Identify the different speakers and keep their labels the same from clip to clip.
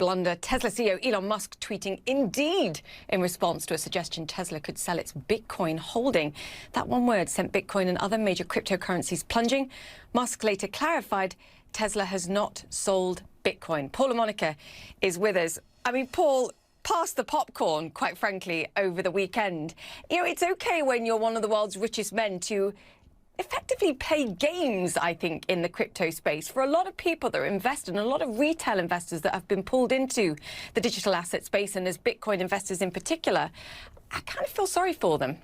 Speaker 1: blunder. Tesla CEO Elon Musk tweeting indeed in response to a suggestion Tesla could sell its Bitcoin holding. That one word sent Bitcoin and other major cryptocurrencies plunging. Musk later clarified Tesla has not sold Bitcoin. Paul LaMonica is with us. I mean, Paul, pass the popcorn, quite frankly, over the weekend. You know, it's okay when you're one of the world's richest men to effectively play games, I think, in the crypto space. For a lot of people that are invested, and a lot of retail investors that have been pulled into the digital asset space, and as Bitcoin investors in particular, I kind of feel sorry for them.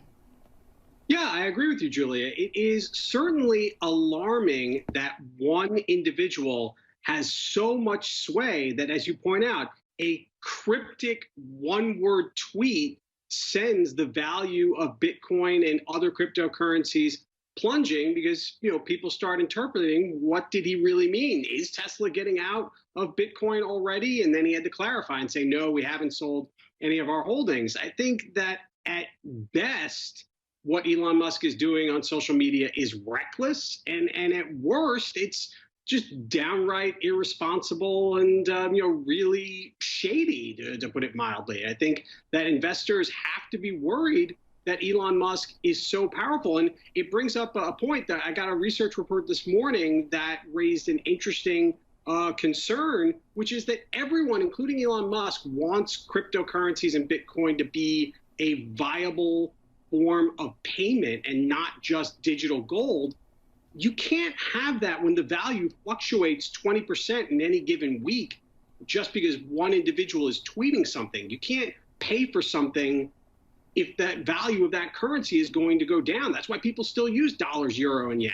Speaker 2: Yeah, I agree with you, Julia. It is certainly alarming that one individual has so much sway that, as you point out, a cryptic one-word tweet sends the value of Bitcoin and other cryptocurrencies plunging because, you know, people start interpreting, what did he really mean? Is Tesla getting out of Bitcoin already? And then he had to clarify and say, no, we haven't sold any of our holdings. I think that at best, what Elon Musk is doing on social media is reckless. And at worst, it's just downright irresponsible and, really shady, to put it mildly. I think that investors have to be worried that Elon Musk is so powerful. And it brings up a point that I got a research report this morning that raised an interesting concern, which is that everyone, including Elon Musk, wants cryptocurrencies and Bitcoin to be a viable form of payment and not just digital gold. You can't have that when the value fluctuates 20% in any given week just because one individual is tweeting something. You can't pay for something if that value of that currency is going to go down. That's why people still use dollars, euro, and yen.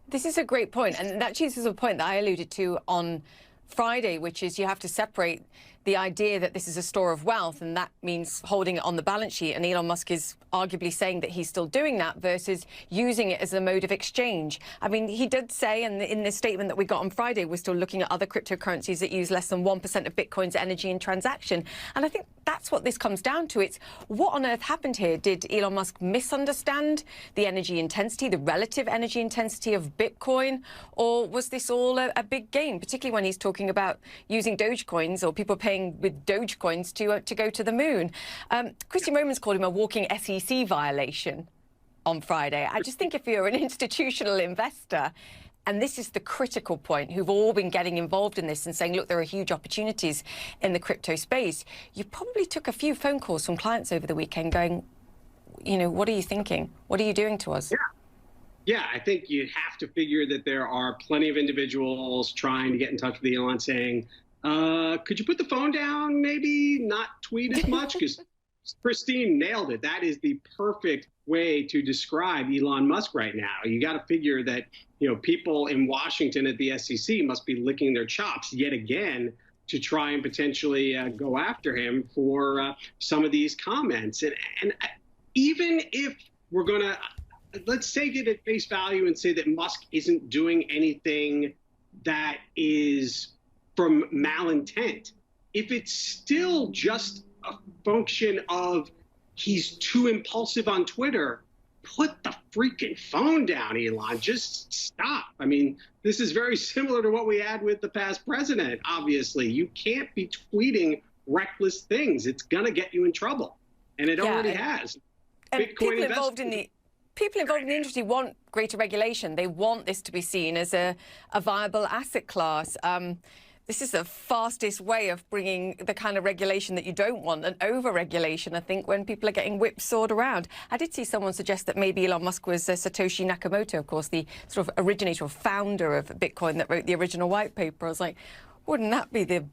Speaker 2: This
Speaker 1: is a great point, and that chooses a point that I alluded to on Friday, which is you have to separate the idea that this is a store of wealth, and that means holding it on the balance sheet. And Elon Musk is arguably saying that he's still doing that versus using it as a mode of exchange. I mean, he did say, and in this statement that we got on Friday, we're still looking at other cryptocurrencies that use less than 1% of Bitcoin's energy in transaction. And I think that's what this comes down to. It's what on earth happened here? Did Elon Musk misunderstand the energy intensity, the relative energy intensity of Bitcoin? Or was this all a big game, particularly when he's talking about using Dogecoins or people paying with Dogecoins to go to the moon? Christian Romans called him a walking SEC violation on Friday. I just think if you're an institutional investor, and this is the critical point, who've all been getting involved in this and saying, look, there are huge opportunities in the crypto space, you probably took a few phone calls from clients over the weekend going, you know, what are you thinking? What are you doing to us?
Speaker 2: Yeah, I think you have to figure that there are plenty of individuals trying to get in touch with Elon saying, could you put the phone down, maybe not tweet as much? Because Christine nailed it. That is the perfect way to describe Elon Musk right now. You got to figure that, people in Washington at the SEC must be licking their chops yet again to try and potentially go after him for some of these comments. And even if we're going to, let's take it at face value and say that Musk isn't doing anything that is from malintent, if it's still just a function of he's too impulsive on Twitter, put the freaking phone down, Elon. Just stop. I mean, this is very similar to what we had with the past president, obviously. You can't be tweeting reckless things. It's going to get you in trouble. And it already has.
Speaker 1: And people involved in the industry want greater regulation. They want this to be seen as a viable asset class. This is the fastest way of bringing the kind of regulation that you don't want, an over-regulation, I think, when people are getting whipsawed around. I did see someone suggest that maybe Elon Musk was Satoshi Nakamoto, of course, the sort of originator or founder of Bitcoin that wrote the original white paper. I was like, wouldn't that be the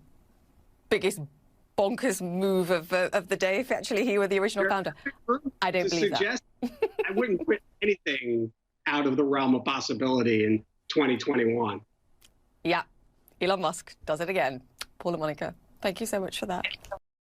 Speaker 1: biggest bonkers move of the day if actually he were the original founder? I don't believe that.
Speaker 2: I wouldn't put anything out of the realm of possibility in 2021.
Speaker 1: Yeah. Elon Musk does it again. Paul LaMonica, thank you so much for that.